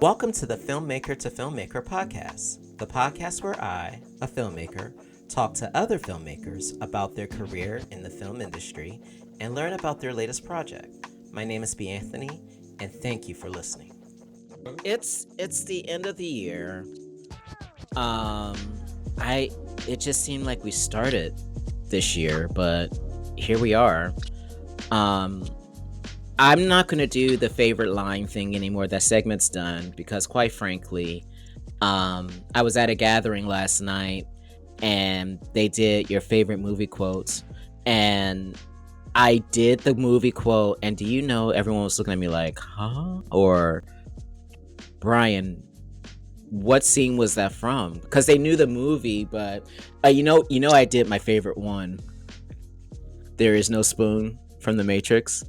Welcome to the Filmmaker to Filmmaker podcast, the podcast where I, a filmmaker, talk to other filmmakers about their career in the film industry and learn about their latest project. My name is B. Anthony, and thank you for listening. It's the end of the year. It just seemed like we started this year, but here we are. I'm not going to do the favorite line thing anymore. That segment's done because, quite frankly, I was at a gathering last night and they did your favorite movie quotes. And I did the movie quote. And do you know, everyone was looking at me like, huh? Or, Bryan, what scene was that from? Because they knew the movie, but you know, I did my favorite one. There is no spoon from The Matrix.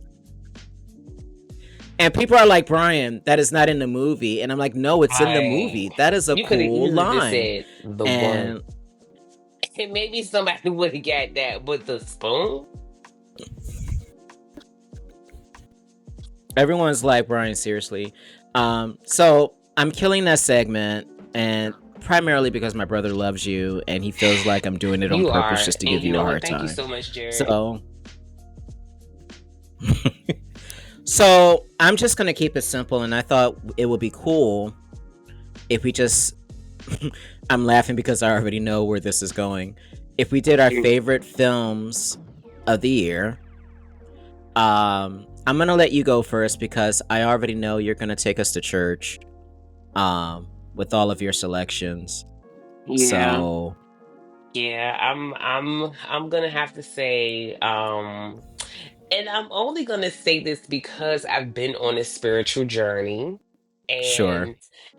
And people are like, Bryan, that is not in the movie. And I'm like, no, it's in the movie. That is a cool line. Said the one. And maybe somebody would have got that with the spoon. Everyone's like, Bryan, seriously. So I'm killing that segment, and primarily because my brother loves you, and he feels like I'm doing it on purpose just to give you a hard time. Thank you so much, Jared. So I'm just going to keep it simple, and I thought it would be cool if we just... I'm laughing because I already know where this is going. If we did our favorite films of the year. I'm going to let you go first because I already know you're going to take us to church with all of your selections. Yeah. So... yeah, I'm going to have to say... and I'm only going to say this because I've been on a spiritual journey. And sure.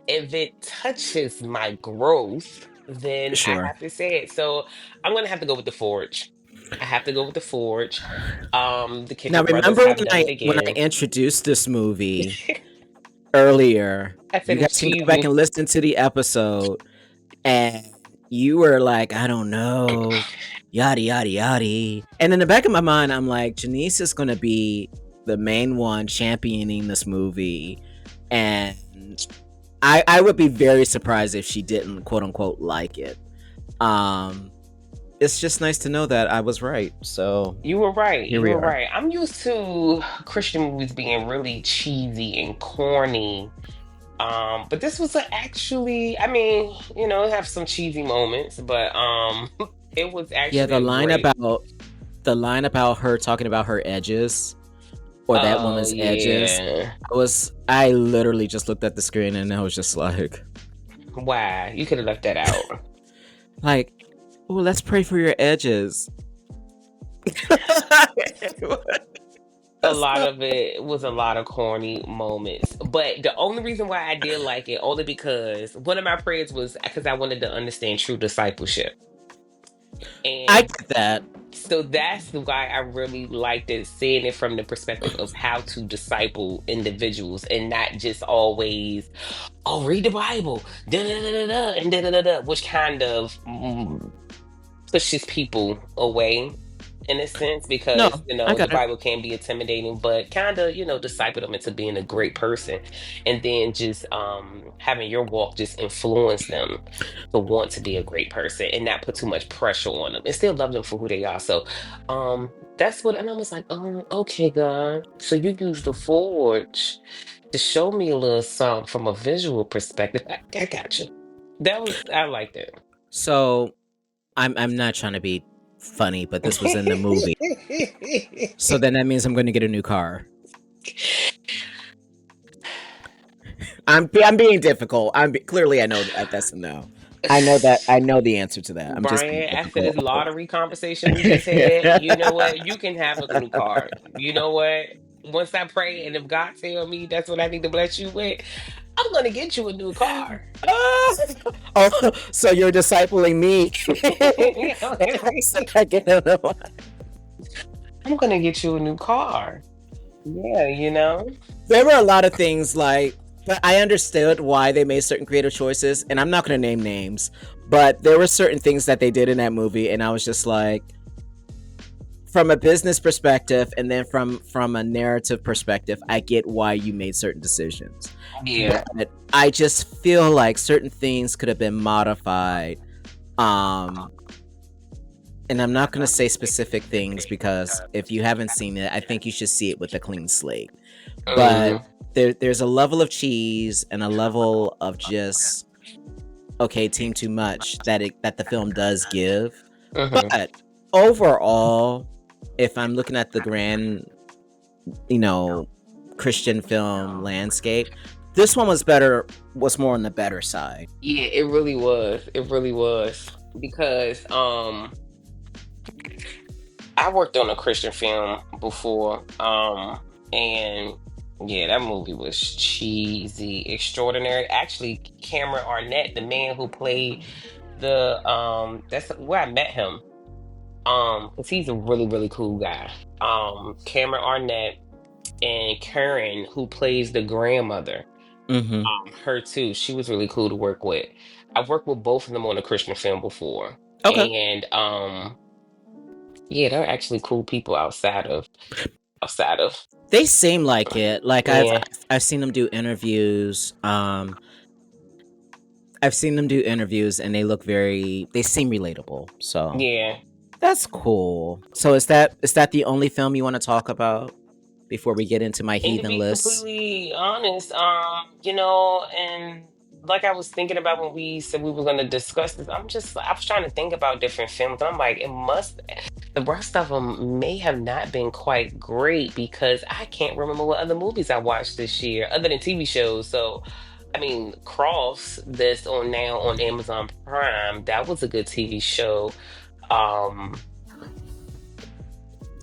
If it touches my growth, then sure. I have to say it. So I'm going to have to go with The Forge. I have to go with The Forge. The Kicker now, Brothers remember have done it again. when I introduced this movie earlier, you guys can go back and listen to the episode, and you were like, I don't know, yada yada yada. And in the back of my mind, I'm like, Jenise is gonna be the main one championing this movie, and I would be very surprised if she didn't, quote unquote, like it. It's just nice to know that I was right. So you were right. You were right. I'm used to Christian movies being really cheesy and corny. But this was actually, I mean, you know, it have some cheesy moments, but it was actually the line about her talking about her edges, or that woman's edges. I literally just looked at the screen and I was just like, wow, you could have left that out. Like, oh, let's pray for your edges. A lot of it was a lot of corny moments, but the only reason why I did like it, only because one of my prayers was because I wanted to understand true discipleship. And I get that. So that's why I really liked it, seeing it from the perspective of how to disciple individuals and not just always, oh, read the Bible, da-da-da-da-da, and da-da-da-da, which kind of pushes people away in a sense, because the Bible can be intimidating, but kind of disciple them into being a great person, and then just having your walk just influence them to want to be a great person and not put too much pressure on them and still love them for who they are. So that's what, and I was like, oh, okay, God, so you use The Forge to show me a little something from a visual perspective. I got you. I liked it. So I'm not trying to be funny, but this was in the movie. So then that means I'm going to get a new car. I'm being difficult. Clearly I know that's a no. I know that. I know the answer to that. Bryan, after this lottery conversation we just had, you know what? You can have a new car. You know what? Once I pray, and if God tell me that's what I need to bless you with, I'm gonna get you a new car. Oh, so you're discipling me? I'm gonna get you a new car. Yeah, there were a lot of things like, but I understood why they made certain creative choices, and I'm not gonna name names, but there were certain things that they did in that movie, and I was just like, from a business perspective, and then from a narrative perspective, I get why you made certain decisions. Yeah. But I just feel like certain things could have been modified. Um, and I'm not going to say specific things because if you haven't seen it, I think you should see it with a clean slate. But Mm-hmm. there's a level of cheese and a level of just okay, team too much that the film does give. Mm-hmm. But overall, if I'm looking at the grand, you know, Christian film landscape, this one was more on the better side. Yeah, it really was. It really was. Because I worked on a Christian film before. And yeah, that movie was cheesy, extraordinary. Actually, Cameron Arnett, the man who played the that's where I met him. Because he's a really, really cool guy. Cameron Arnett and Karen, who plays the grandmother. Mm-hmm. Her too. She was really cool to work with. I've worked with both of them on a Christian film before. Okay. And yeah, they're actually cool people outside of They seem like it. Like yeah. I've seen them do interviews. I've seen them do interviews and they seem relatable. So Yeah. that's cool. So is that the only film you want to talk about before we get into my And to heathen be list? completely honest, and like I was thinking about when we said we were going to discuss this, I was trying to think about different films, and I'm like, the rest of them may have not been quite great because I can't remember what other movies I watched this year other than TV shows. So, I mean, Cross, that's on now on Amazon Prime, that was a good TV show. Um,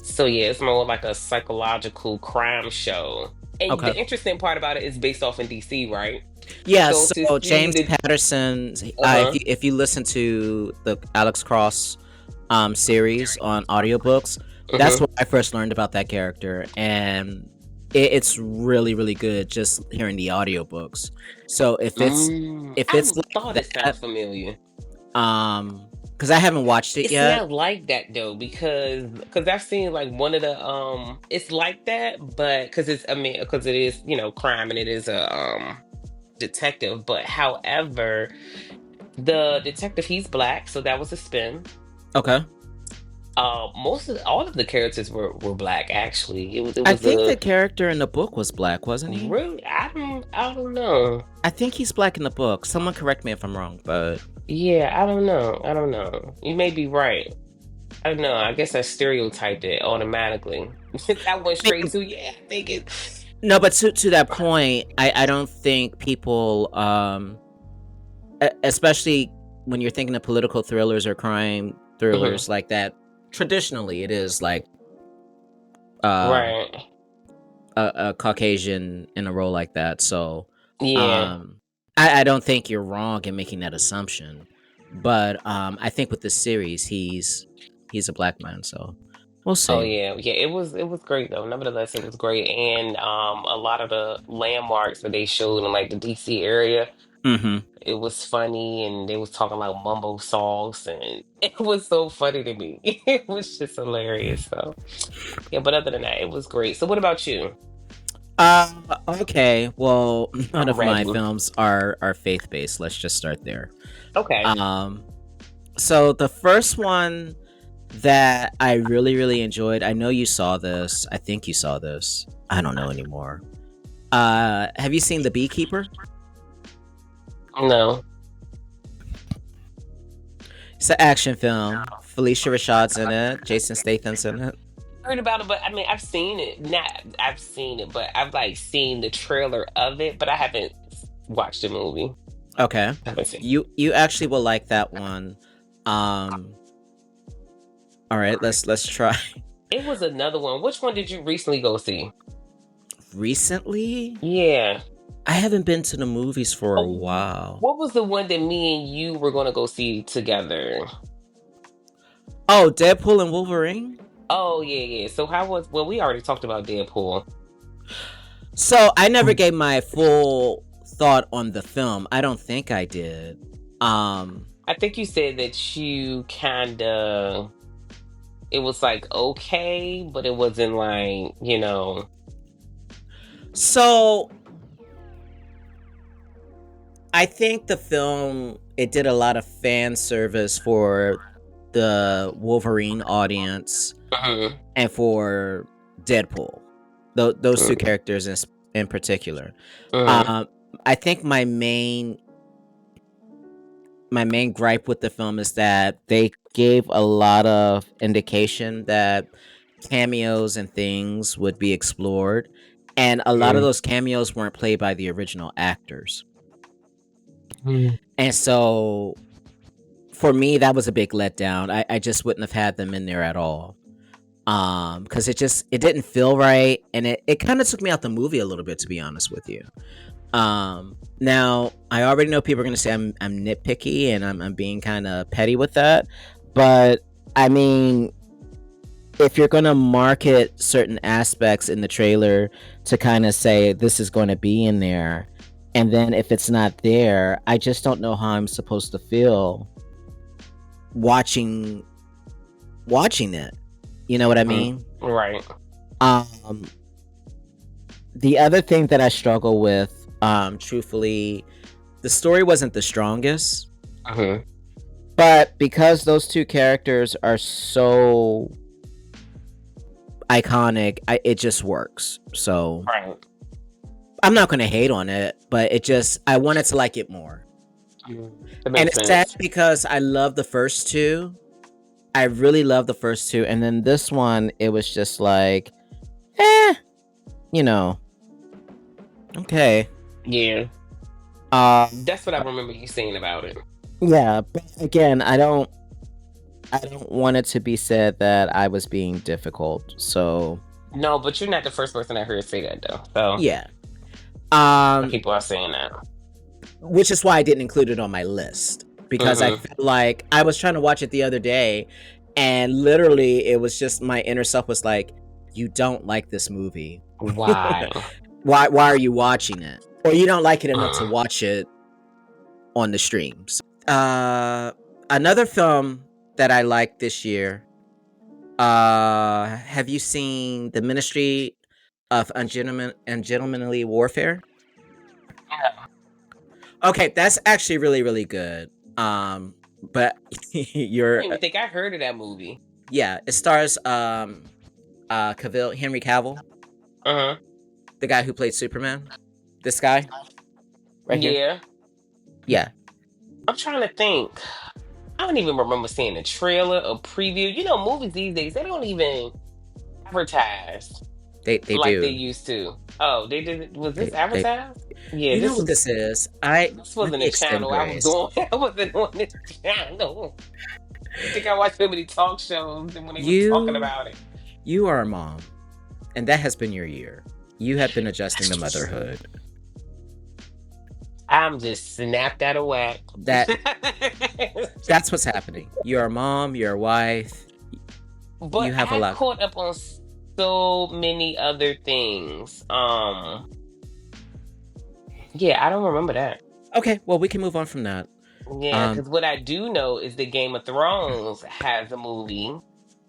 so yeah, it's more like a psychological crime show. And Okay. the interesting part about it is based off in DC, right? Yeah, So to so see James the Patterson, uh-huh. if you listen to the Alex Cross series on audiobooks, that's Uh-huh. when I first learned about that character, and it's really really good just hearing the audiobooks. So if I it's like thought it that, sounds familiar. because I haven't watched it It's yet. not like that though, because I've seen like one of the it's like that, but because it's I mean because it is, crime and it is a detective, but however, the detective, he's black, so that was a spin. Okay. Most of all of the characters were black actually. It I was think the a character in the book was black, wasn't he? really I don't know. I think he's black in the book. Someone correct me if I'm wrong, but Yeah, I don't know. I don't know. You may be right. I don't know. I guess I stereotyped it automatically. That went I straight mean, to yeah. I think it. no, but to that point, I don't think people, especially when you're thinking of political thrillers or crime Mhm. thrillers like that, traditionally it is like um, Right. a Caucasian in a role like that. So Yeah. um, I don't think you're wrong in making that assumption. But I think with this series, he's a black man. So we'll Oh see. yeah. Yeah. It was great though. Nevertheless, it was great, and a lot of the landmarks that they showed in like the DC area, Mm-hmm. it was funny, and they was talking like mumbo sauce, and it was so funny to me. It was just hilarious. So yeah. But other than that, it was great. So what about you? Okay. Well, none I'm of my ready. films are faith based. Let's just start there. Okay. Um, so the first one that I really really enjoyed. I know you saw this. I think you saw this. I don't know anymore. Have you seen The Beekeeper? No. It's an action film. Felicia Rashad's in it. Jason Statham's in it. Heard about it, but I mean, I've seen it. Not, I've seen it, but I've like seen the trailer of it, but I haven't watched the movie. Okay. I haven't seen. You actually will like that one. Um. All right. Let's try. It was another one. Which one did you recently go see? Recently, Yeah. I haven't been to the movies for a Oh, while. what was the one that me and you were gonna go see together? Oh, Deadpool and Wolverine. Oh yeah, yeah. So how was? Well, we already talked about Deadpool. So I never gave my full thought on the film. I don't think I did. Um, I think you said that you kind of It was like okay, but it wasn't like, So I think the film it did a lot of fan service for the Wolverine audience Mhm, and for Deadpool. Those two mhm, characters in particular. mhm, Um, I think my main gripe with the film is that they gave a lot of indication that cameos and things would be explored, and a lot of mhm, those cameos weren't played by the original actors. mhm. And so for me that was a big letdown. I just wouldn't have had them in there at all. Because it didn't feel right, and it kind of took me out the movie a little bit, to be honest with you. Now I already know people are gonna say I'm nitpicky and I'm being kind of petty with that, but I mean, if you're gonna market certain aspects in the trailer to kind of say this is going to be in there, and then if it's not there, I just don't know how I'm supposed to feel watching watching it. You know what I Mhm. mean? Right. Um, the other thing that I struggle with, truthfully, the story wasn't the strongest, Mhm. but because those two characters are so iconic, it just works. So Right. I'm not going to hate on it, but I wanted to like it more. Mhm. That And makes it's sad sense. because I love the first two. I really love the first two. And then this one, it was just like, eh, you know, okay. Yeah. Uh, That's what I remember you saying about it. yeah, but again, I don't want it to be said that I was being difficult. So, No, but you're not the first person I heard say that though. So yeah. people are saying that. Which is why I didn't include it on my list, because I Hmm. felt like I was trying to watch it the other day, and literally it was just my inner self was like, "You don't like this movie. Why? Why are you watching it? Or you don't like it enough to Mm. watch it on the streams." Uh, Another film that I liked this year. Have you seen The Ministry of Ungentlemanly Warfare? Yeah. Okay, that's actually really, really good. But I you're don't even think I heard of that movie. yeah, it stars Henry Cavill, Uh-huh. the guy who played Superman. This guy right here. Yeah. Yeah, I'm trying to think. I don't even remember seeing a trailer or preview. Movies these days, they don't even advertise they like they do. used to. Oh, they did. Was this They advertised? Yeah, You know what this is? this Let wasn't me a extend channel I was grace. on. I wasn't on this channel. You think I watched so many talk shows and when they was talking You about it? you are a mom, and that has been your year. You have been adjusting to motherhood. I'm just snapped out of whack. That that's what's happening. You're a mom, you're a wife, you But have a I lot. caught up on so many other things. Yeah, I don't remember that. Okay, well we can move on from that. Yeah, Um because what I do know is that Game of Thrones has a movie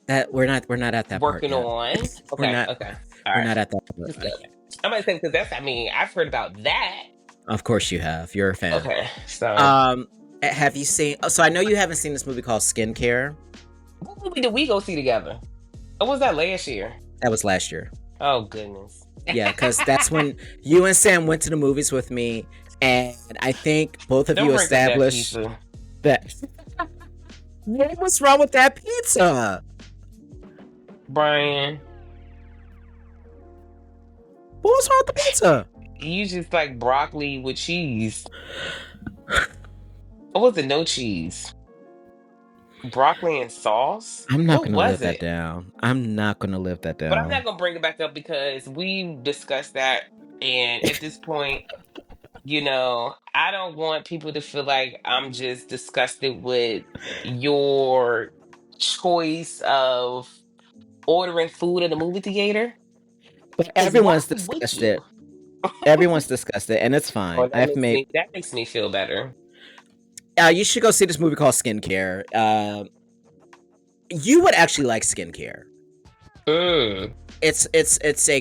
that we're not at that part working yet. on. we're Okay, not okay, all we're right. not at that part. Just go. I'm gonna say because that's. I mean, I've heard about that. Of course you have. You're a fan. Okay, so Um have you seen so I know you haven't seen this movie called Skincare. what movie did we go see together? Or was that last year? That was last year. Oh goodness. Yeah, because that's when you and Sam went to the movies with me, and I think both of Don't you bring up that established pizza, that. What's wrong with that pizza? Brian. What's wrong with the pizza? You just like broccoli with cheese. Or was it no cheese? Broccoli and sauce? I'm not What gonna was live that it? down. I'm not gonna live that But I'm not down. gonna bring it back up because we discussed that, and at this point, I don't want people to feel like I'm just disgusted with your choice of ordering food at a movie theater. But Because why everyone's would discussed you? it. Everyone's discussed it, and it's Oh, fine. that makes me that makes me feel better. You should go see this movie called Skincare. You would actually like skincare. Mm. It's a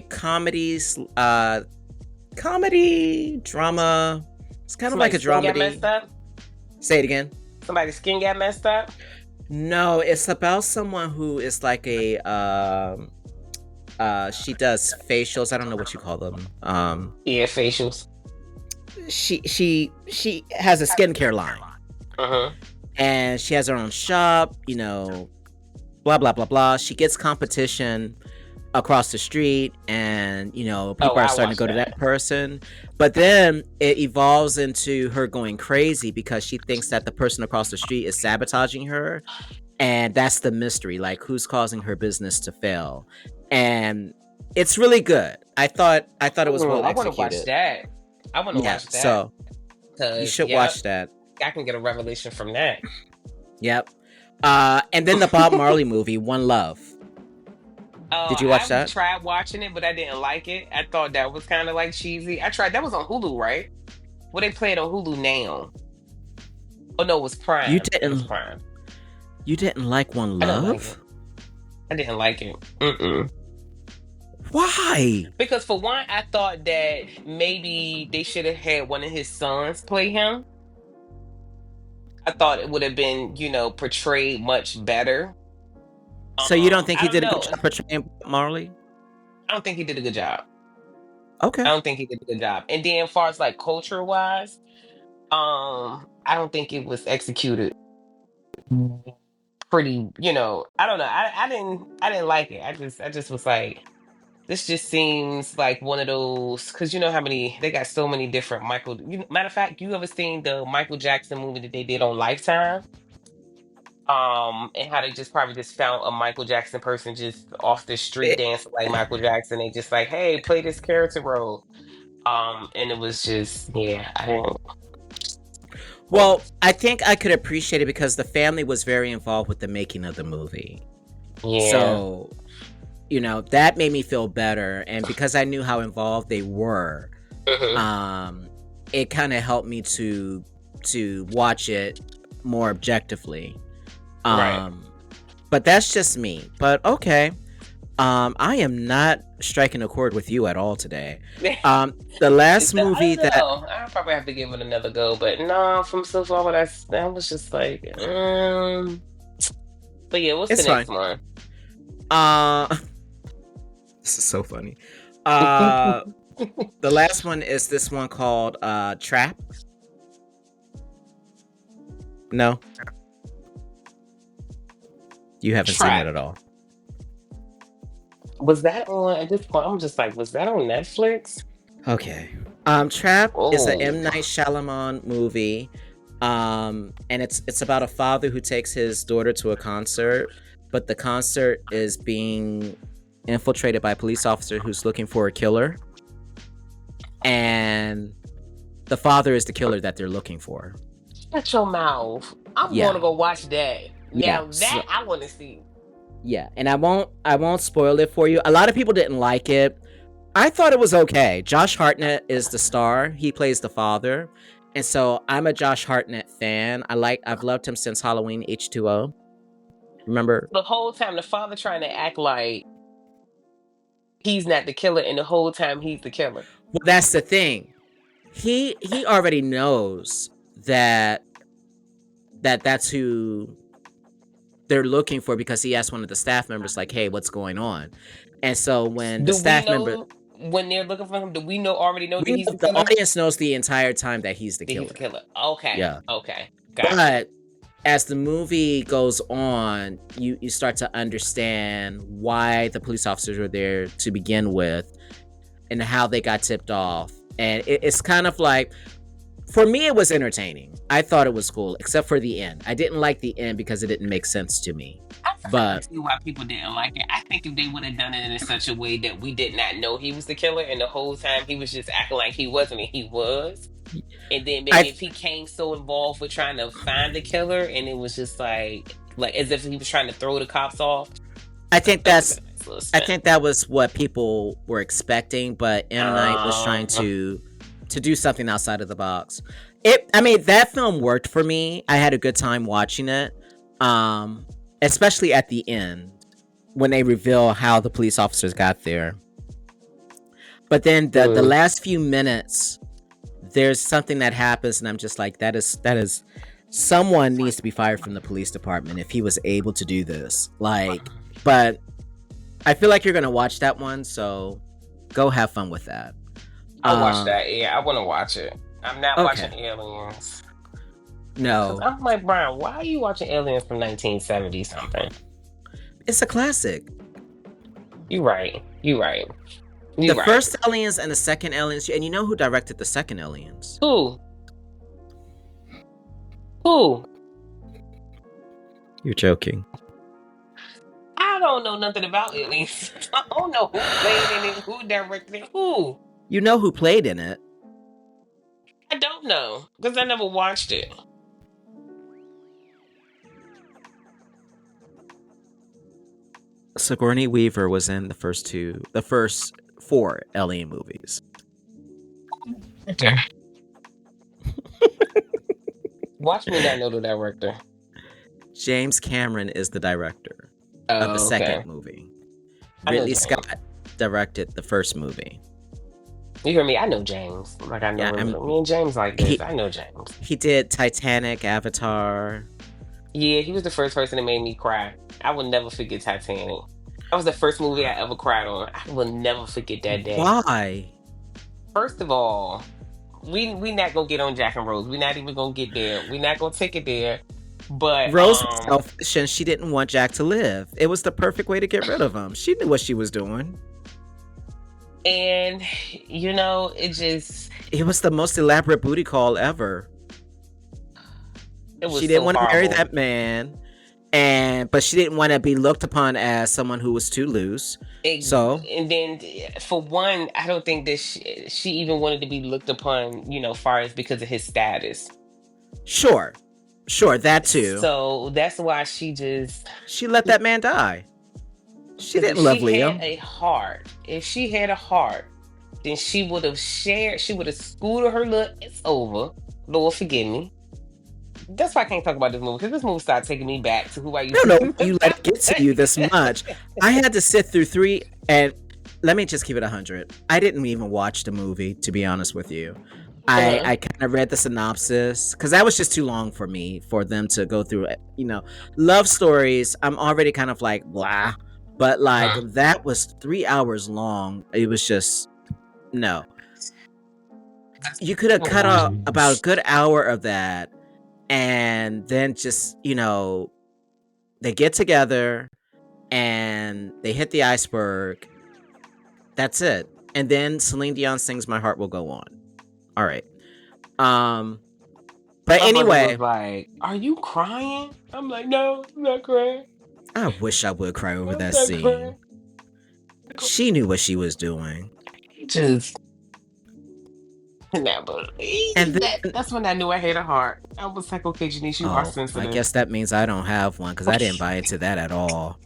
comedy drama. It's kind of like a Somebody's skin got dramedy. messed up. Say it again. Somebody's skin got messed up. No, it's about someone who is like a she does facials. I don't know what you call them. Yeah, facials. She has a skincare line, Uh huh. and she has her own shop. Blah blah blah blah. She gets competition across the street, and Oh, people are I starting to watched go to that. that person. But then it evolves into her going crazy because she thinks that the person across the street is sabotaging her, and that's the mystery, like who's causing her business to fail. And it's really good. I thought it was well I want to watch executed. that. I want to Yeah, watch that so you because, should yep, watch that. I can get a revelation from that. Yep. And then the Bob Marley movie, One Love. Did you watch I that? tried watching it, but I didn't like it. I thought that was kind of like cheesy. I tried. That was on Hulu, right? Well, they play it on Hulu now. Oh no, it was You Prime. It was didn't Prime. you didn't like One I didn't like it. Love? I didn't like it. Mm-mm. Why? Because for one, I thought that maybe they should have had one of his sons play him. I thought it would have been, portrayed much better. So you don't think I he don't did a good know. job portraying Bob Marley? I don't think he did a good job. Okay. I don't think he did a good job. And then, as far as like culture wise, I don't think it was executed pretty. I don't know. I didn't like it. I just was like, this just seems like one of those, because you know how many they got so many different Michael. Matter of fact, you ever seen the Michael Jackson movie that they did on Lifetime? And how they just probably just found a Michael Jackson person just off the street It- dancing like Michael Jackson. They just like, hey, play this character role. And it was just, yeah, I didn't. well, I think I could appreciate it because the family was very involved with the making of the movie. Yeah. So, that made me feel better. And because I knew how involved they were, Hmm. um, it kind of helped me to watch it more objectively. Right. Um, but that's just me. But okay. I am not striking a chord with you at all today. The last I don't movie that know. I probably have to give it another go, but no, from so far what that was just like, but yeah, what's the it's next fine. one? Uh, this is so funny. Uh, the last one is this one called Trap. No, you haven't seen it Trap. at all. Was that on at this point? I'm just like, was that on Netflix? Okay. Trap is a Oh, M Night Shyamalan movie. And it's about a father who takes his daughter to a concert, but the concert is being infiltrated by a police officer who's looking for a killer, and the father is the killer that they're looking for. shut your mouth. I'm Yeah. gonna go watch that. Yeah. Now So, that I want to see. yeah, and I won't spoil it for you. A lot of people didn't like it. I thought it was okay. Josh Hartnett is the star. He plays the father. And so I'm a Josh Hartnett fan. I've loved him since Halloween H2O. Remember? The whole time the father trying to act like he's not the killer, and the whole time he's the killer. Well, that's the thing. He already knows that's who they're looking for because he asked one of the staff members like, "Hey, what's going on?" And so when the Do we staff member know when they're looking for him? Do we already know that he's the the killer? audience knows the entire time that he's the That he's the killer. killer. Okay. Yeah. Okay. Gotcha. But as the movie goes on, you start to understand why the police officers were there to begin with and how they got tipped off. And it's kind of like, for me, it was entertaining. I thought it was cool, except for the end. I didn't like the end because it didn't make sense to me. I can But see why people didn't like it. I think if they would have done it in such a way that we did not know he was the killer, and the whole time he was just acting like he wasn't, and he was. And then maybe I if he came so involved with trying to find the killer, and it was just like as if he was trying to throw the cops off, I think that would have that's been a nice little I spin. think that was what people were expecting, but M Night was trying Um, to do something outside of the box. I mean, that film worked for me. I had a good time watching it. Um, especially at the end when they reveal how the police officers got there. But then the Mm. last few minutes, there's something that happens, and I'm just like, that is someone needs to be fired from the police department if he was able to do this. Like, but I feel like you're gonna watch that one, so go have fun with that. I'll watch Um, that. Yeah, I want to watch it. I'm not watching okay, Aliens. Cause no, I'm like, Brian, why are you watching Aliens from 1970 something? it's a classic. You right. You right. You The right. first Aliens and the second Aliens, and you know who directed the second Aliens? Who? Who? You're joking. I don't know nothing about Aliens. I don't know who played in it, who directed it, who. You know who played in it? I don't know because I never watched it. Sigourney Weaver was in the first four Alien movies. Okay. Watch me not know the director. James Cameron is the director of the Oh, okay. second movie. I know Ridley James. Scott directed the first movie. You hear me? I know James. Like I know Yeah, me and James like this. he I know James. he did Titanic, Avatar. Yeah, he was the first person that made me cry. I will never forget Titanic. That was the first movie I ever cried on. I will never forget that day. Why? First of all, we not gonna get on Jack and Rose. We're not even gonna get there. We're not gonna take it there. But Rose was selfish and she didn't want Jack to live. It was the perfect way to get rid of him. She knew what she was doing. and it just It was the most elaborate booty call ever. it She was didn't so want to marry horrible. that man, but she didn't want to be looked upon as someone who was too loose. So And then for one, I don't think that she even wanted to be looked upon, far as because of his status. sure, that too. So that's why she just She let that man die. She because if didn't she love had Liam. a heart, if she had a heart, then she would have scooted her little it's over. Lord forgive me. That's why I can't talk about this movie because this movie started taking me back to who I No, used to no, be with. you let it get to you this much. I had to sit through three, and let me just keep it 100. I didn't even watch the movie, to be honest with you. Uh-huh. I kind of read the synopsis because that was just too long for me for them to go through. Love stories. I'm already kind of like blah, but like Uh-huh. that was 3 hours long. It was just no. You could have cut out about a good hour of that, and then just they get together and they hit the iceberg. That's it. And then Celine Dion sings "My Heart Will Go On." All right. Um, but My brother was anyway, like, "Are you crying?" I'm like, "No, I'm not crying. I wish I would cry over I'm that not crying." scene. She knew what she was doing. Just never. And then, That's when I knew I had a heart. I was like, "Okay, Janice, you are oh, I sensitive." guess that means I don't have one because I didn't buy into that at all.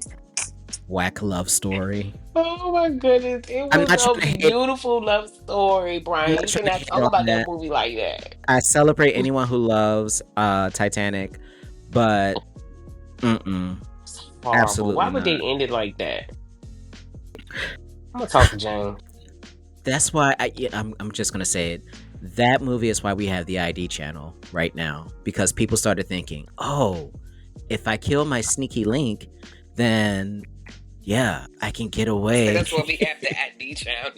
Whack love story. Oh my goodness, it I'm was not a trying to hate. beautiful love story, I'm Brian. not You trying to cannot hate talk about on that it. movie like that. I celebrate anyone who loves Titanic, but Horrible. Why absolutely would they not. end it like that? I'm gonna talk to Jane. That's why I'm just gonna say it. That movie is why we have the ID channel right now because people started thinking, oh, if I kill my sneaky link, then yeah, I can get away. That's why we have the ID channel.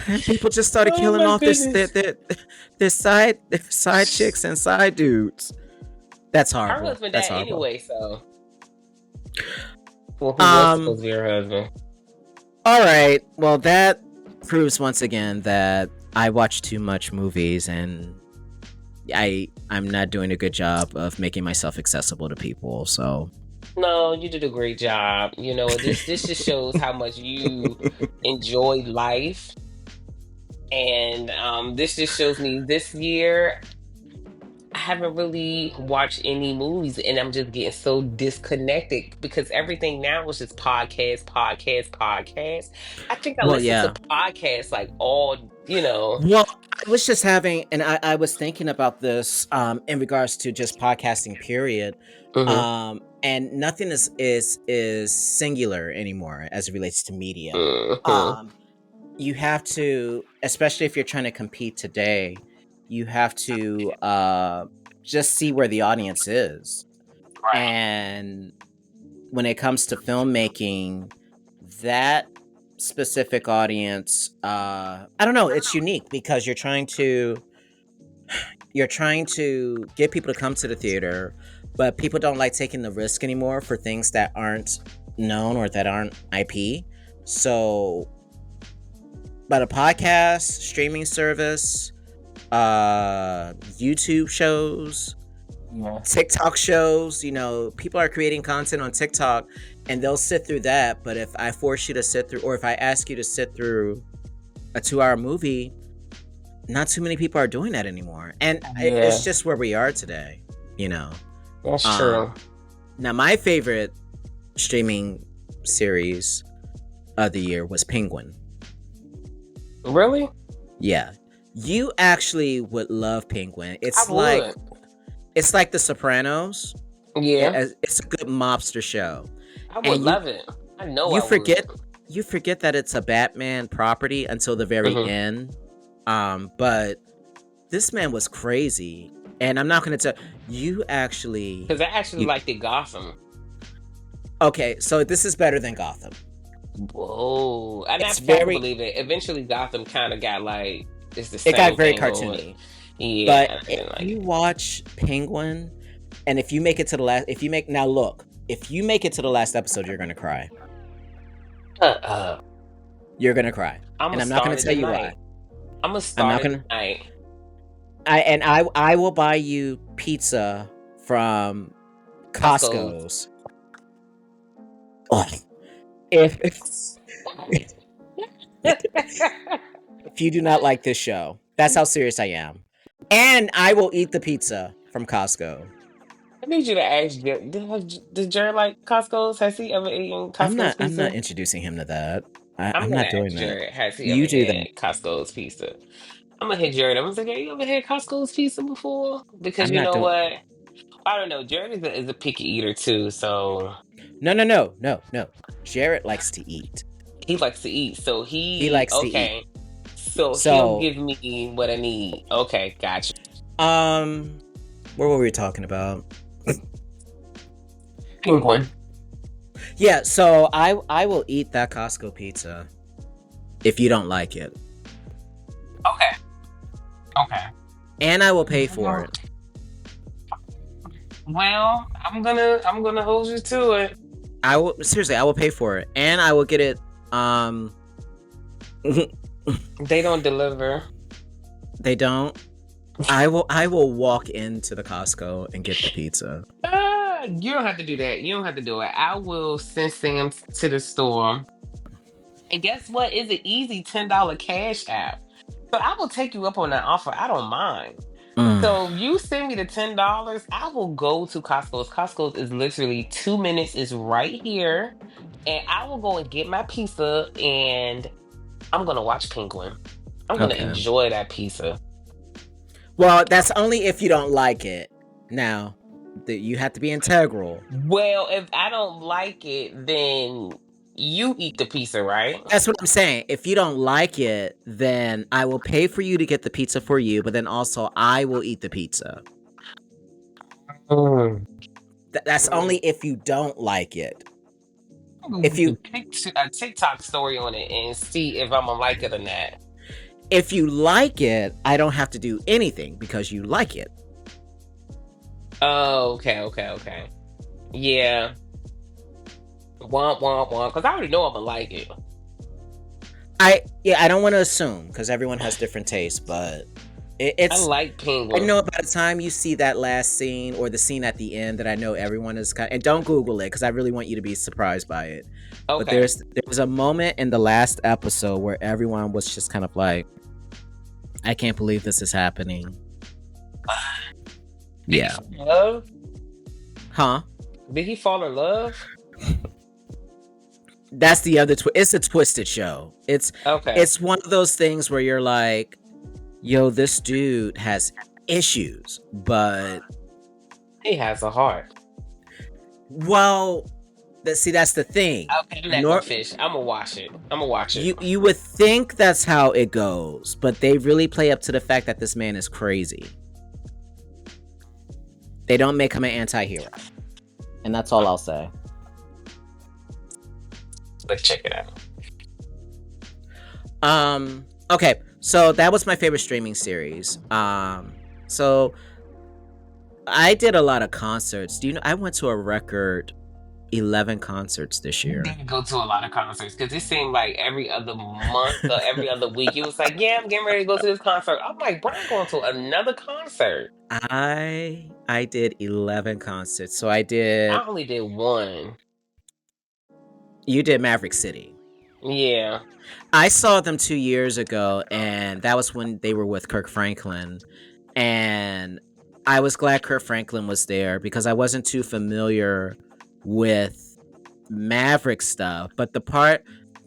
And people just started Oh killing my off goodness. their side chicks and side dudes. That's Her horrible. husband That's died horrible. anyway, so well, who was Um. supposed to be her husband? All right. Well, that proves once again that I watch too much movies and I'm not doing a good job of making myself accessible to people. So No, you did a great job. This just shows how much you enjoy life, and this just shows me this year I haven't really watched any movies, and I'm just getting so disconnected because everything now is just podcast, podcast, podcast. I think I well, listen to yeah. podcasts like all. Well, I was just having, and I was thinking about this in regards to just podcasting, period. Mm-hmm. And nothing is singular anymore as it relates to media. Mm-hmm. Um, you have to, especially if you're trying to compete today, you have to just see where the audience is. Right. And when it comes to filmmaking, that specific audience, I don't know, it's unique because you're trying to get people to come to the theater, but people don't like taking the risk anymore for things that aren't known or that aren't IP. So, but a podcast, streaming service, YouTube shows, Yeah. TikTok shows, people are creating content on TikTok and they'll sit through that. But if I force you to sit through, or if I ask you to sit through a 2 hour movie, not too many people are doing that anymore. And it's Yeah, just where we are today, you know. that's true. Um, Now, my favorite streaming series of the year was Penguin. Really? Yeah. You actually would love Penguin. I would. It's like The Sopranos. Yeah, It's a good mobster show. I would And you love it. I know you I would. forget you forget that it's a Batman property until the very Mm-hmm. end. But this man was crazy. And I'm not going to tell you actually Because I actually you liked it Gotham. Okay, so this is better than Gotham. Whoa. And It's I can very believe it. Eventually, Gotham kind of got like, it's the it got same very thing going. cartoony. But Yeah, I if didn't like you it. watch Penguin, and if you make it to the last, if you make now look, if you make it to the last episode, you're gonna cry. Uh, You're gonna cry, I'm and gonna I'm not gonna start it tell you why. tonight. I'm gonna I'm not start it gonna. tonight. I will buy you pizza from Costco's. Costco's. Oh, if if you do not like this show, that's how serious I am. And I will eat the pizza from Costco. I need you to ask Jared. Did Jared like Costco's? Has he ever eaten I'm Costco's not. I'm not pizza? introducing him to that. I'm I'm gonna not ask doing that. Jared. Has he ever You do that. had Costco's pizza? I'm gonna hit Jared. I'm gonna say, "Hey, you ever had Costco's pizza before?" Because I'm you not know doing. what? I don't know. Jared is a picky eater too, so No, no, no, no, no. Jared likes to eat. he likes to eat. So He he likes to eat. okay. So he'll So, give me what I need. Okay, gotcha. um, what were we talking about? Penguin. Yeah. So I will eat that Costco pizza if you don't like it, Okay. Okay. and I will pay for it. Well, I'm gonna hold you to it. I will seriously. I will pay for it, and I will get it. Um, They don't deliver. they don't. I will walk into the Costco and get the pizza. You don't have to do that. You don't have to do it. I will send Sam to the store. And guess what? It's an easy $10 cash app. So I will take you up on that offer. I don't mind. Mm, So you send me the $10, I will go to Costco's. Costco's is literally 2 minutes, is right here. And I will go and get my pizza and I'm gonna watch Penguin. I'm gonna okay. enjoy that pizza. Well, that's only if you don't like it. Now, you have to be integral. Well, if I don't like it, then you eat the pizza, right? That's what I'm saying. If you don't like it, then I will pay for you to get the pizza for you, but then also I will eat the pizza. Mm. That's only if you don't like it. I'm gonna If you do a TikTok story on it and see if I'm gonna like it or not. if you like it, I don't have to do anything because you like it. Oh, okay, okay, okay. Yeah. Womp womp womp. Because I already know I'm gonna like it. I don't want to assume because everyone has different tastes, but I it's like I Penguin. know by the time you see that last scene or the scene at the end that I know everyone is kind of, and don't Google it because I really want you to be surprised by it. But Okay. there was a moment in the last episode where everyone was just kind of like, I can't believe this is happening. Did he Yeah. fall in love? Huh? Did he fall in love? That's the other it's a twisted show. It's Okay. it's one of those things where you're like, Yo, this dude has issues, but He has a heart. well, see, that's the thing. Okay, I'm not gonna fish. I'm gonna watch it. I'm gonna watch it. You would think that's how it goes, but they really play up to the fact that this man is crazy. They don't make him an anti-hero, and that's all I'll say. Let's check it out. Okay, so that was my favorite streaming series. So I did a lot of concerts. Do you know I went to a record 11 concerts this You year. didn't go to a lot of concerts because it seemed like every other month or every other week, it was like, yeah, I'm getting ready to go to this concert. I'm like, Brian going to another concert. I did 11 concerts. So I I did only did one. you did Maverick City. Yeah. I saw them 2 years ago, and that was when they were with Kirk Franklin. And I was glad Kirk Franklin was there because I wasn't too familiar with Maverick stuff. But the part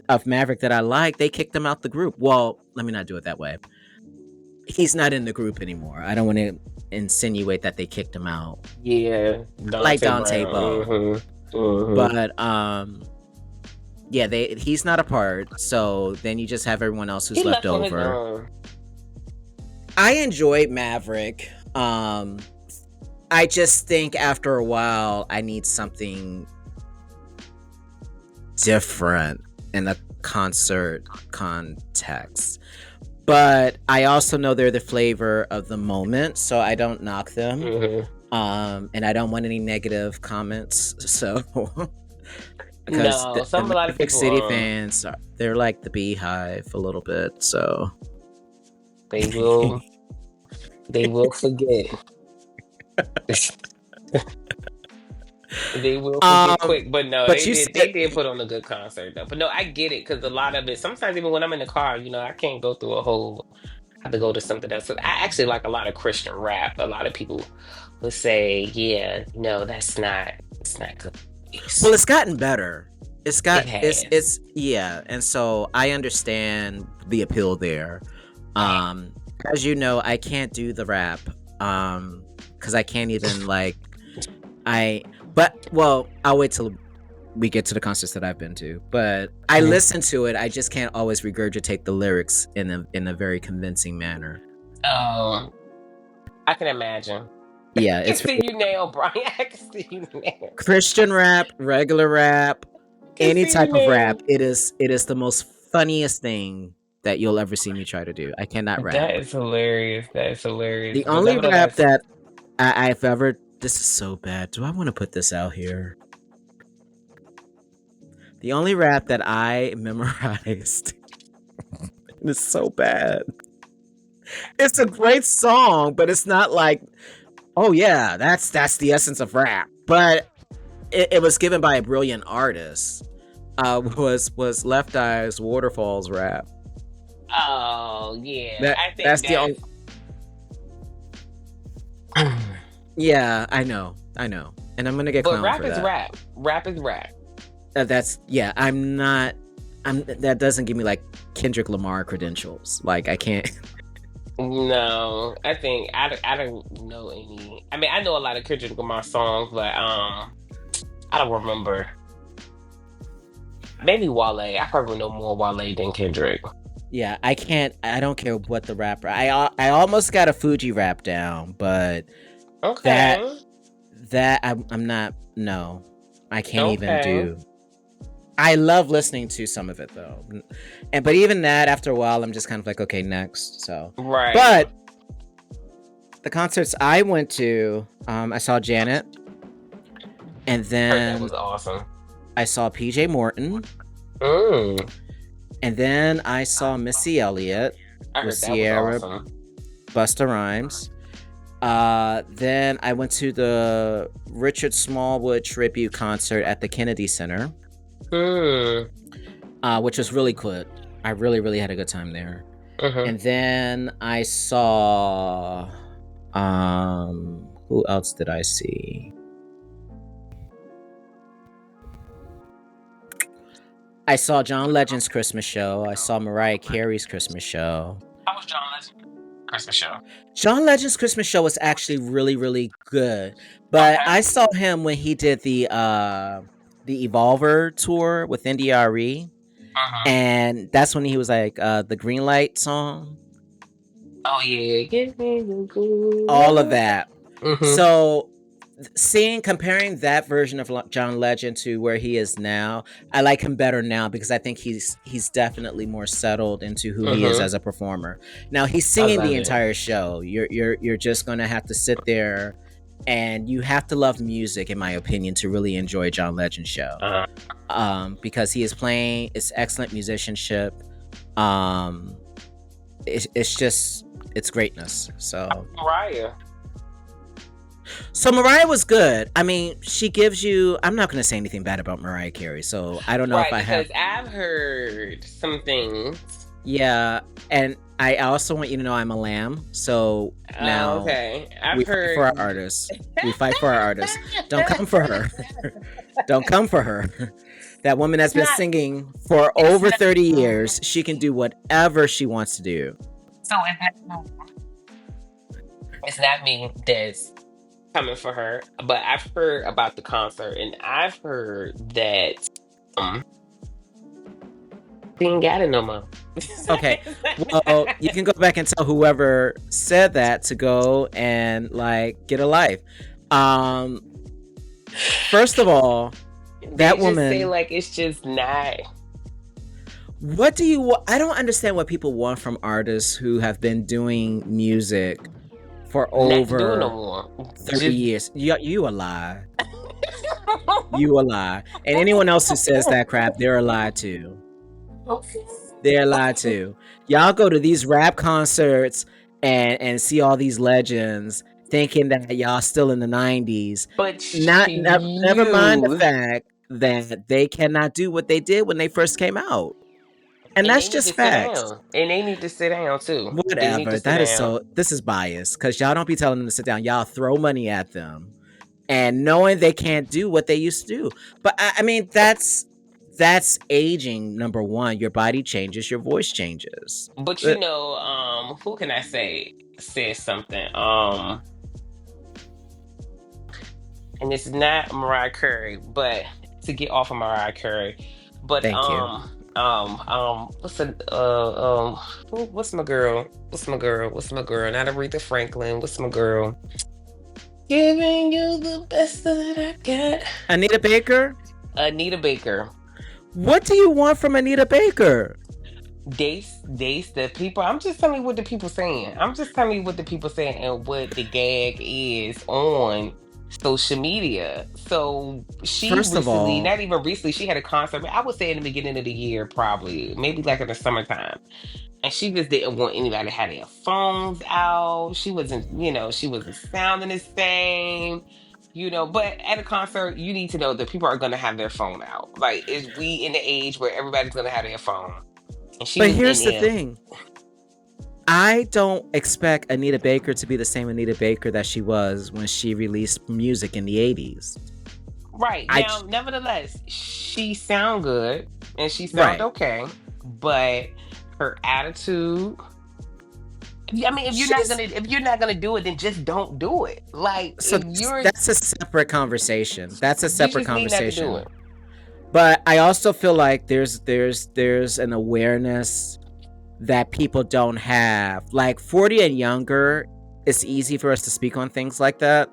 of Maverick that I liked, they kicked him out the group. Well, let me not do it that way. He's not in the group anymore. I don't want to insinuate that they kicked him out. Yeah. Like Dante Brown. Bowe. But yeah, he's not a part, so then you just have everyone else who's He left left on his over. own. I enjoyed Maverick. I just think after a while I need something different in a concert context. But I also know they're the flavor of the moment, so I don't knock them. And I don't want any negative comments. So because No, a lot of Big people City fans they're like the Beehive a little bit, so they will forget. They will forget quick, but no, but they did put on a good concert though. But no, I get it because a lot of it. Sometimes even when I'm in the car, I can't go through a whole. I have to go to something else. I actually like a lot of Christian rap. A lot of people would say, "Yeah, no, it's not good." Well, it's gotten better. It has. It's yeah, and so I understand the appeal there. As you know, I can't do the rap because I can't even I'll wait till we get to the concerts that I've been to. But I listen to it. I just can't always regurgitate the lyrics in a very convincing manner. Oh, I can imagine. Yeah, I can see you now, Brian. I can see you now. Christian rap, regular rap, any type of rap. Now. It is the most funniest thing that you'll ever see me try to do. I cannot rap. That is hilarious. That is hilarious. The only rap that I've ever. This is so bad. Do I want to put this out here? The only rap that I memorized. It's so bad. It's a great song, but it's not like, oh yeah, that's the essence of rap. But it was given by a brilliant artist. Was Left Eye's Waterfalls rap. Oh yeah, I think that's the only. Yeah, I know, and I'm gonna get clowned rap for is that. rap. Rap is rap. That's yeah. I'm not. That doesn't give me like Kendrick Lamar credentials. Like I can't. No, I think I don't know any. I mean, I know a lot of Kendrick Lamar songs, but I don't remember. Maybe Wale. I probably know more Wale than Kendrick. Yeah, I can't. I don't care what the rapper. I almost got a Fuji rap down, but okay, that I'm not. No, I can't even do. I love listening to some of it though, but even that, after a while, I'm just kind of like, okay, next. So right. But the concerts I went to, I saw Janet, and then that was awesome. I saw PJ Morton, and then I saw Missy Elliott with Sierra, Busta Rhymes. Then I went to the Richard Smallwood tribute concert at the Kennedy Center, which was really cool. I really, really had a good time there. And then I saw, who else did I see? I saw John Legend's Christmas show. I saw Mariah Carey's Christmas show. How was John Legend? Christmas show. John Legend's Christmas show was actually really, really good. But Okay. I saw him when he did the Evolver tour with NDRE. Uh-huh. And that's when he was like the Green Light song. Oh yeah, give me the All of good. that. Mm-hmm. So comparing that version of John Legend to where he is now, I like him better now because I think he's definitely more settled into who he is Mm-hmm. as a performer. Now he's I singing the love it. entire show. You're just gonna have to sit there, and you have to love music, in my opinion, to really enjoy John Legend's show. Uh, Because he is playing, it's excellent musicianship. Um, it's just it's greatness. Mariah. So Mariah was good. I mean, she gives you. I'm not going to say anything bad about Mariah Carey. So I don't know if Right, I because have. I've heard some things. Yeah, and I also want you to know I'm a lamb. So Oh, now okay. I've we fight for our heard. artists. We fight for our artists. Don't come for her. Don't come for her. That woman has It's been not. singing for It's over not. 30 years. She can do whatever she wants to do. So it's not me that's coming for her, but I've heard about the concert, and I've heard that um, she ain't got it no more. Okay. Well, you can go back and tell whoever said that to go and like get a life. Um First of all, They that just say woman, like it's just not what do you I don't understand what people want from artists who have been doing music for not doing no over more. 30 Just years. You a lie. You a lie. And anyone else who says that crap, they're a lie too. They're a lie too. Y'all go to these rap concerts and see all these legends thinking that y'all still in the 90s. but Never mind the you fact that they cannot do what they did when they first came out. And and they that's need just to sit facts. down, and they need to sit down too. They need to Whatever. sit That is down. so. This is bias because y'all don't be telling them to sit down. Y'all throw money at them, and knowing they can't do what they used to do. But I mean, that's aging. Number one, your body changes, your voice changes. But Uh, who can I say said something? And it's not Mariah Carey, but to get off of Mariah Carey, but Thank you. what's the what's my girl? What's my girl? What's my girl? Not Aretha Franklin. What's my girl? Giving you the best that I got. Anita Baker. Anita Baker. What do you want from Anita Baker? The people. I'm just telling you what the people saying. I'm just telling you what the people saying and what the gag is on social media. So she First of recently, all, not even recently, she had a concert. I would say in the beginning of the year, probably maybe like in the summertime, and she just didn't want anybody to have their phones out. She wasn't sounding the same. But at a concert, you need to know that people are going to have their phone out. Like, is we in the age where everybody's going to have their phone? And she but was in here's the there. thing. I don't expect Anita Baker to be the same Anita Baker that she was when she released music in the 80s. Right. I Now, nevertheless, she sound good and she sound right. okay, but her attitude. I mean, She's if you're not gonna do it, then just don't do it. Like so if you're that's a separate conversation. That's a you separate just need not to do conversation. it. But I also feel like there's an awareness that people don't have. Like 40 and younger, it's easy for us to speak on things like that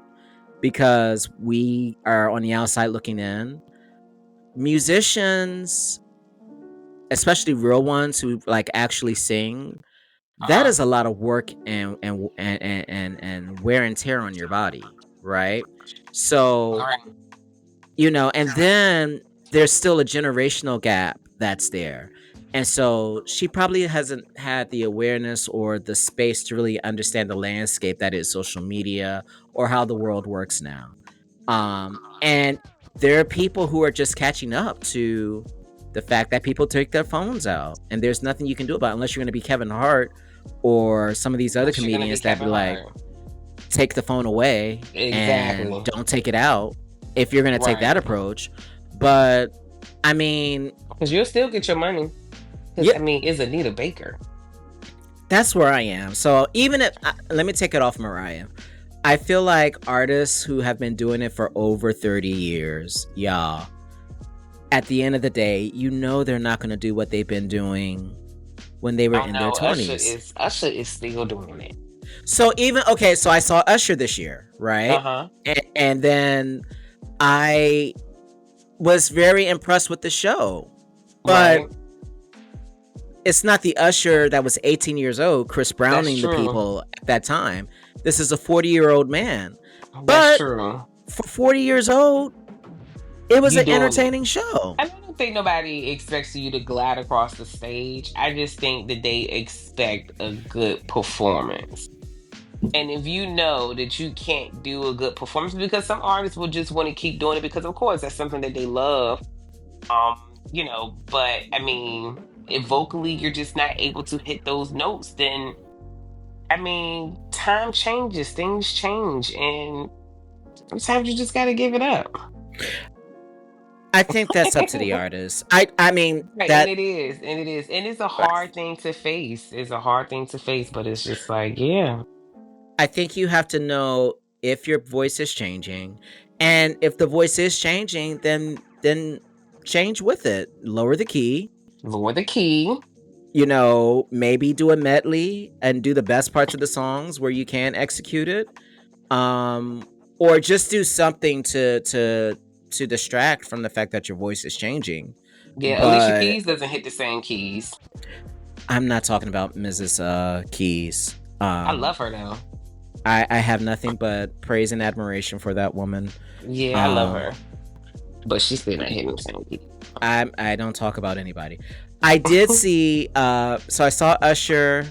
because we are on the outside looking in. Musicians, especially real ones who like actually sing, that Uh-huh. is a lot of work and wear and tear on your body, right? So, Right. and then there's still a generational gap that's there. And so she probably hasn't had the awareness or the space to really understand the landscape that is social media or how the world works now. And there are people who are just catching up to the fact that people take their phones out, and there's nothing you can do about it unless you're going to be Kevin Hart or some of these other Unless you're gonna be comedians that be Kevin like, Hart. take the phone away and Exactly. don't take it out if you're going to take Right. that approach. But I mean, Because you'll still get your money. Because yeah, I mean, it's Anita Baker. That's where I am. So even if let me take it off Mariah. I feel like artists who have been doing it for over 30 years, y'all, at the end of the day, you know they're not going to do what they've been doing when they were Oh in their no, 20s. Usher is still doing it. So even okay, so I saw Usher this year, right? Uh-huh. And then I was very impressed with the show. But Right. it's not the Usher that was 18 years old, Chris That's Browning the true. people at that time. This is a 40-year-old man. That's But true. for 40 years old, it was You an doing it. entertaining show. I don't think nobody expects you to glide across the stage. I just think that they expect a good performance. And if you know that you can't do a good performance, because some artists will just want to keep doing it because, of course, that's something that they love. But I mean, if vocally you're just not able to hit those notes, then I mean, time changes, things change, and sometimes you just got to give it up. I think that's up to the artist. I mean Right, and that it is, and it is, and it's a hard thing to face. It's a hard thing to face, but it's just like, yeah, I think you have to know if your voice is changing, and if the voice is changing, then change with it. Lower the key. lower the key. You know, maybe do a medley and do the best parts of the songs where you can execute it. Or just do something to distract from the fact that your voice is changing. Yeah, Alicia But Keys doesn't hit the same keys. I'm not talking about Mrs. Keys. I love her though. I have nothing but praise and admiration for that woman. Yeah, I love her, Um, but she's still not hitting the same key. I don't talk about anybody. I did see. So I saw Usher.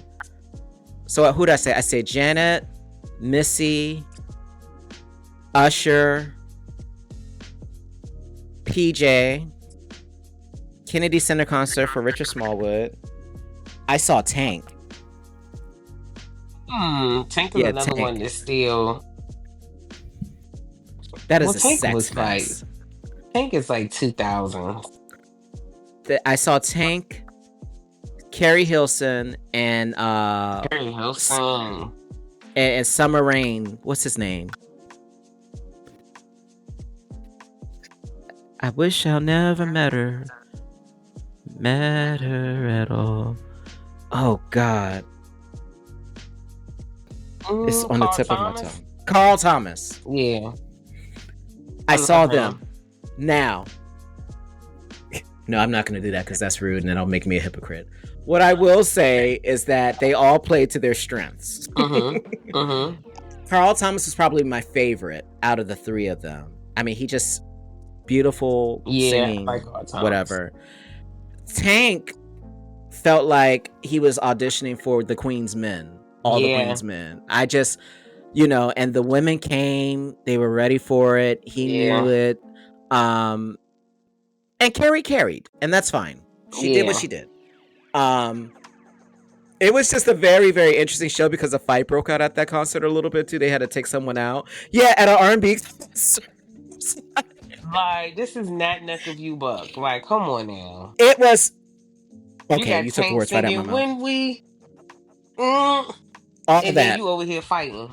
So who did I say? I said Janet, Missy, Usher, PJ, Kennedy Center concert for Richard Smallwood. I saw Tank. Tank is Yeah, another one Tank. that's still. That Well, is a sex fest. Tank is like 2000. I saw Tank, Carrie Hilson, and Carrie Hilson. and Summer Rain. What's his name? I wish I'll never met her at all. Oh God, it's on the Carl tip of my Thomas. tongue. Carl Thomas. Yeah, I saw love them. him. Now, no, I'm not going to do that because that's rude and that'll make me a hypocrite. What I will say is that they all played to their strengths. Mm-hmm. Mm-hmm. Carl Thomas is probably my favorite out of the three of them. I mean, he just beautiful Yeah, singing, like Carl Thomas. whatever. Tank felt like he was auditioning for the Queen's Men, all the Yeah, Queen's Men. I just, and the women came, they were ready for it. He knew yeah, it. And Carrie carried, and that's fine. She did what yeah. she did. It was just a very, very interesting show because a fight broke out at that concert a little bit too. They had to take someone out. Yeah, at an R&B. Like, this is not Neck of You Buck. Like, come on now. It was You okay. got You took the Tank words right out of my singing mouth. When We, mm, All and then that. you over here fighting.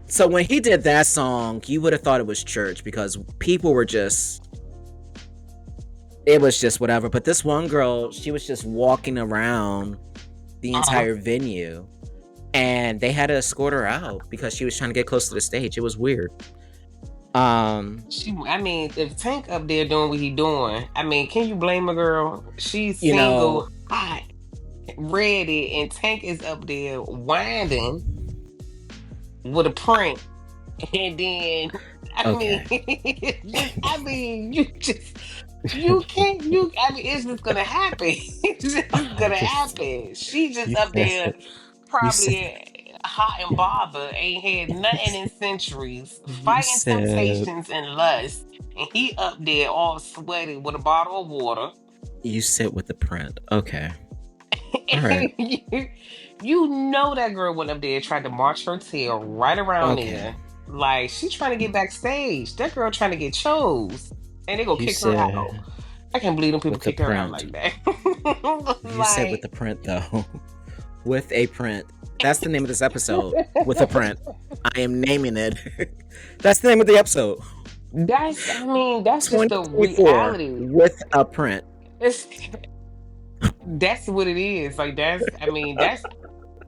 So when he did that song, you would have thought it was church because people were just. It was just whatever. But this one girl, she was just walking around the entire venue, and they had to escort her out because she was trying to get close to the stage. It was weird. I mean, if Tank up there doing what he doing, I mean, can you blame a girl? She's You single, know, hot, ready, and Tank is up there winding with a prank. And then, I mean, okay. you can't, I mean, it's just gonna happen. It's just I gonna just happen. She just you up there said you said probably hot and bothered, ain't had nothing in centuries, you fighting said temptations and lust, and he up there all sweaty with a bottle of water. you sit with the print. Okay. All right. You know that girl went up there and tried to march her tail right around Okay. there. Like, she's trying to get backstage. That girl trying to get chose. And they go You kick her out. said I can't believe them people with the kick her out print. like that. You said with Like, the print though. with a print. That's the name of this episode. With a print. I am naming it. That's the name of the episode. I mean, that's just the 2024 reality. with a print. It's, that's what it is. Like, I mean,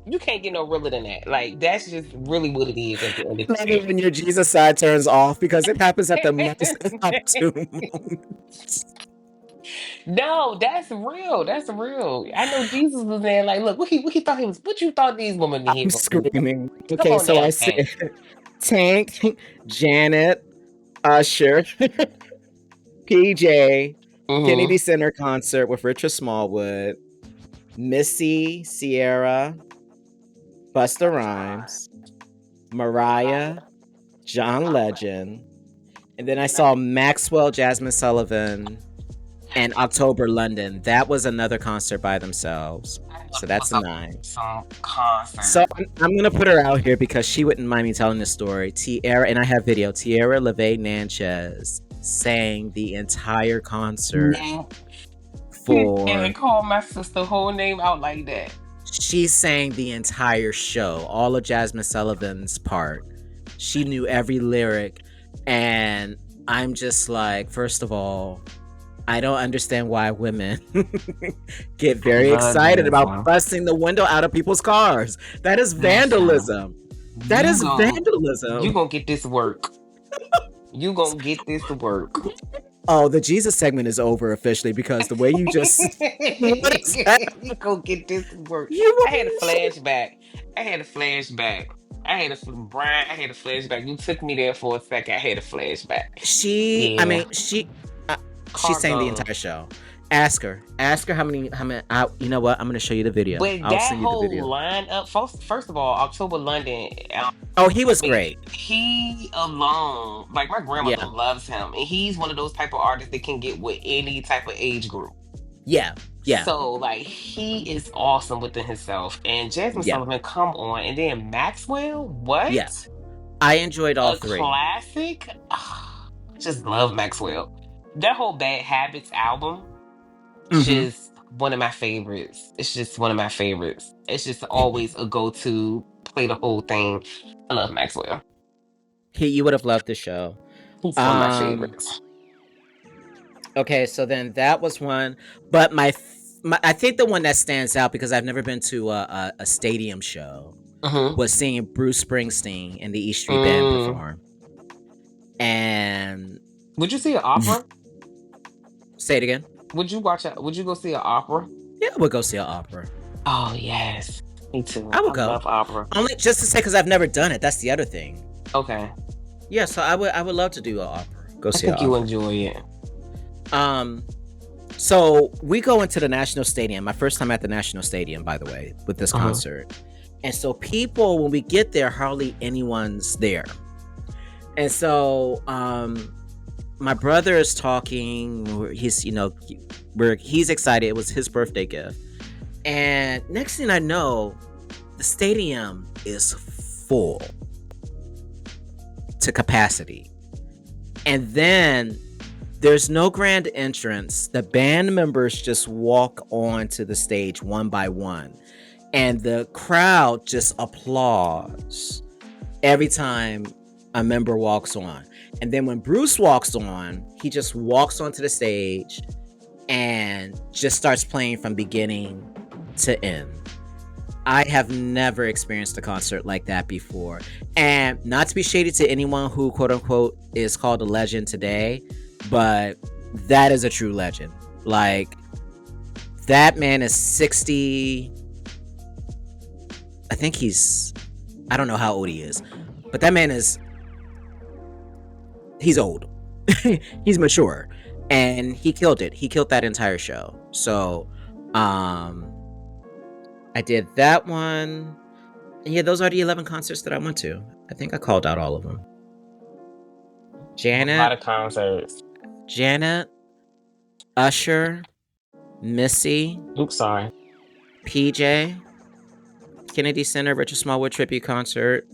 you can't get no realer than that. Like, that's just really what it is at the end of Love the it when your Jesus side turns off because it happens at the most day. opportune moment. No, that's real. That's real. I know Jesus was there. Like, look, what he thought he was. What you thought these women in here I'm gonna do? screaming. Come Okay, on so I now, see Tank. Tank, Janet, Usher, PJ, Hmm. Kennedy Center concert with Richard Smallwood, Missy, Sierra, Busta Rhymes, Mariah, John Legend, and then I saw Maxwell, Jasmine Sullivan, and October London. That was another concert by themselves. I love So me that's a 9. some So concert. I'm gonna put her out here because she wouldn't mind me telling this story. Tierra, and I have video. Tierra LeVay Natchez sang the entire concert Yeah. for. And call my sister whole name out like that. She sang the entire show, all of Jasmine Sullivan's part. She knew every lyric, and I'm just like, first of all, I don't understand why women get I very love excited this about one. busting the window out of people's cars. That is Listen, vandalism. That you is go, you vandalism. gonna get this work. You gonna get this work. Oh, the Jesus segment is over officially because the way you just what is that? You gonna get this work. You I had a flashback. I had a flashback. Brian. I had a flashback. You took me there for a second. I had a flashback. she I Yeah, mean she sang the cargo. entire show. Ask her how many you know what? I'm gonna show you the video. But I'll that send you the whole video. lineup, first of all, October London, Oh, he was like, great. he alone, like my grandmother Yeah. loves him, and he's one of those type of artists that can get with any type of age group. Yeah. Yeah. So like he is awesome within himself. And Jasmine Yeah. Sullivan, come on. And then Maxwell, Yeah. what? I enjoyed all A three. classic? Ah, just love Maxwell. That whole Bad Habits album, Mm-hmm. just one of my favorites. It's just one of my favorites. It's just always a go-to, play the whole thing. I love Maxwell. You would have loved the show. He's one of my Um favorites. okay, so then that was one, but I think the one that stands out because I've never been to a stadium show Hmm. was seeing Bruce Springsteen and the East Street Band perform. And Would you see an opera? say it again. Would you go see an opera? Yeah, I would go see an opera. Oh yes, me too. I would I go. love opera. Only just to say because I've never done it. That's the other thing. Okay, Yeah, so I would love to do an opera. Go I see an think you opera. enjoy it. Um, so we go into the National Stadium. My first time at the National Stadium, by the way, with this Uh-huh. concert. And so people, when we get there, hardly anyone's there. And so my brother is talking. He's he's excited. It was his birthday gift. And next thing I know, the stadium is full to capacity. And then there's no grand entrance. The band members just walk onto the stage one by one. And the crowd just applauds every time a member walks on. And then when Bruce walks on, he just walks onto the stage and just starts playing from beginning to end. I have never experienced a concert like that before. And not to be shady to anyone who, quote unquote, is called a legend today, but that is a true legend. Like, that man is 60. I don't know how old he is, but that man he's old. He's mature. And he killed it. He killed that entire show. So, I did that one. And yeah, those are the 11 concerts that I went to. I think I called out all of them. A lot Janet, of concerts. Usher, Missy, Oops, sorry. PJ, Kennedy Center, Richard Smallwood tribute concert,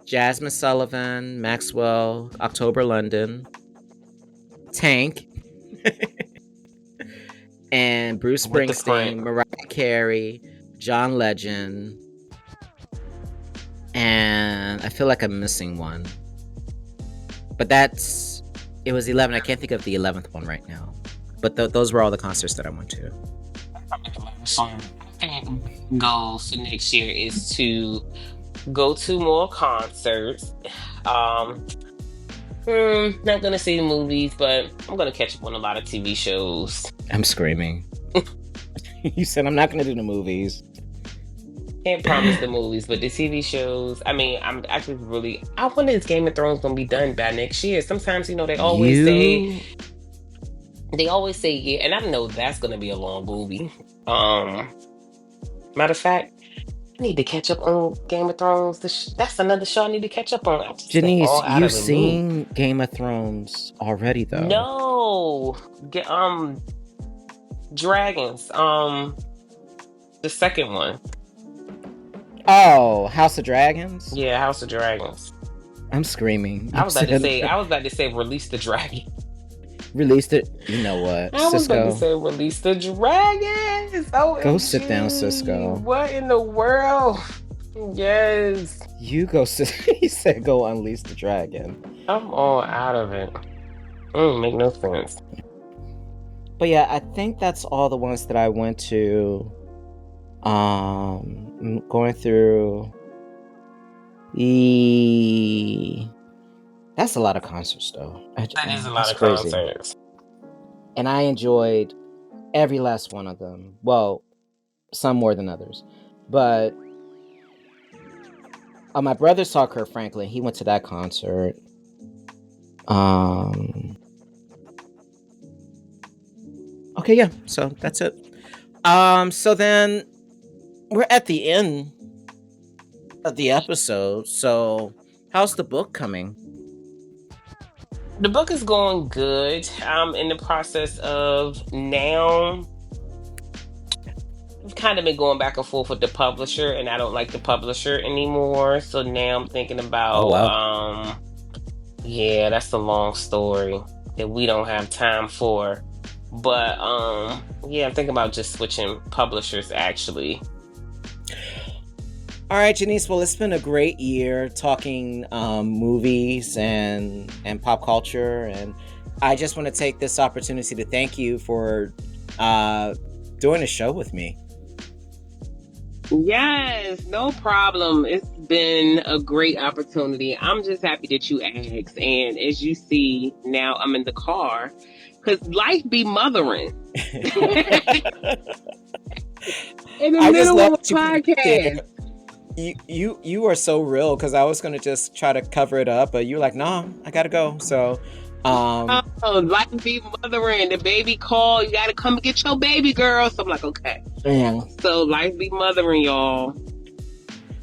Jasmine Sullivan, Maxwell, October London, Tank, and Bruce With the print. Springsteen, Mariah Carey, John Legend, and I feel like I'm missing one. But it was 11. I can't think of the 11th one right now. But those were all the concerts that I went to. I think goal for next year is to go to more concerts. Um, not gonna see movies, but I'm gonna catch up on a lot of TV shows. I'm screaming. You said I'm not going to do the movies. Can't promise the movies, but the TV shows. I mean, I wonder if Game of Thrones gonna be done by next year. Sometimes, You they always say yeah, and I know that's gonna be a long movie. Um, Matter of fact, I need to catch up on Game of Thrones. That's another show I need to catch up on. I just been Jenise, all out you've of the loop. seen Game of Thrones already, though. No, get Dragons. The second one. Oh, House of Dragons? Yeah, House of Dragons. I'm screaming. I was about to say, release the dragon. Released it. You know what, I was about to Cisco? say, release the dragons. Go sit down, OMG. Cisco. What in the world? Yes. You go sit. He said, "Go unleash the dragon." I'm all out of it. Make no sense. But yeah, I think that's all the ones that I went to. Going through that's a lot of concerts, though. That is a lot That's of crazy. concerts. And I enjoyed every last one of them. Well, some more than others, but my brother saw Kurt Franklin. He went to that concert. Okay, yeah. So that's it. So then we're at the end of the episode. So how's the book coming? The book is going good. I'm in the process of now. I've kind of been going back and forth with the publisher, and I don't like the publisher anymore. So now I'm thinking Oh about, wow. yeah, that's a long story that we don't have time for. But yeah, I'm thinking about just switching publishers actually. All right, Jenise. Well, it's been a great year talking movies and pop culture, and I just want to take this opportunity to thank you for doing a show with me. Yes, no problem. It's been a great opportunity. I'm just happy that you asked. And as you see, now I'm in the car because life be mothering in the I just middle love of a that you put it there. podcast. You are so real, because I was gonna just try to cover it up, but you're like, nah, I gotta go. So, Oh, life be mothering. The baby call. You got to come get your baby girl. So I'm like, okay. yeah. So life be mothering, y'all.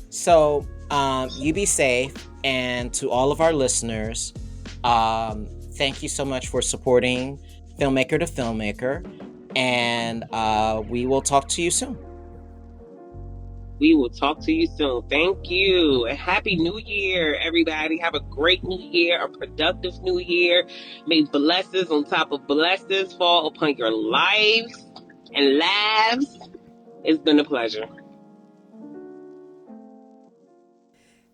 So, you be safe, and to all of our listeners, thank you so much for supporting Filmmaker to Filmmaker, and we will talk to you soon. We will talk to you soon. Thank you. And Happy New Year, everybody. Have a great new year, a productive new year. May blessings on top of blessings fall upon your lives and lives. It's been a pleasure.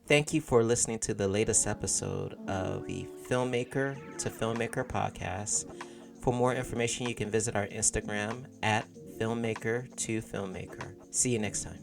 Thank you for listening to the latest episode of the Filmmaker to Filmmaker podcast. For more information, you can visit our Instagram at Filmmaker to Filmmaker. See you next time.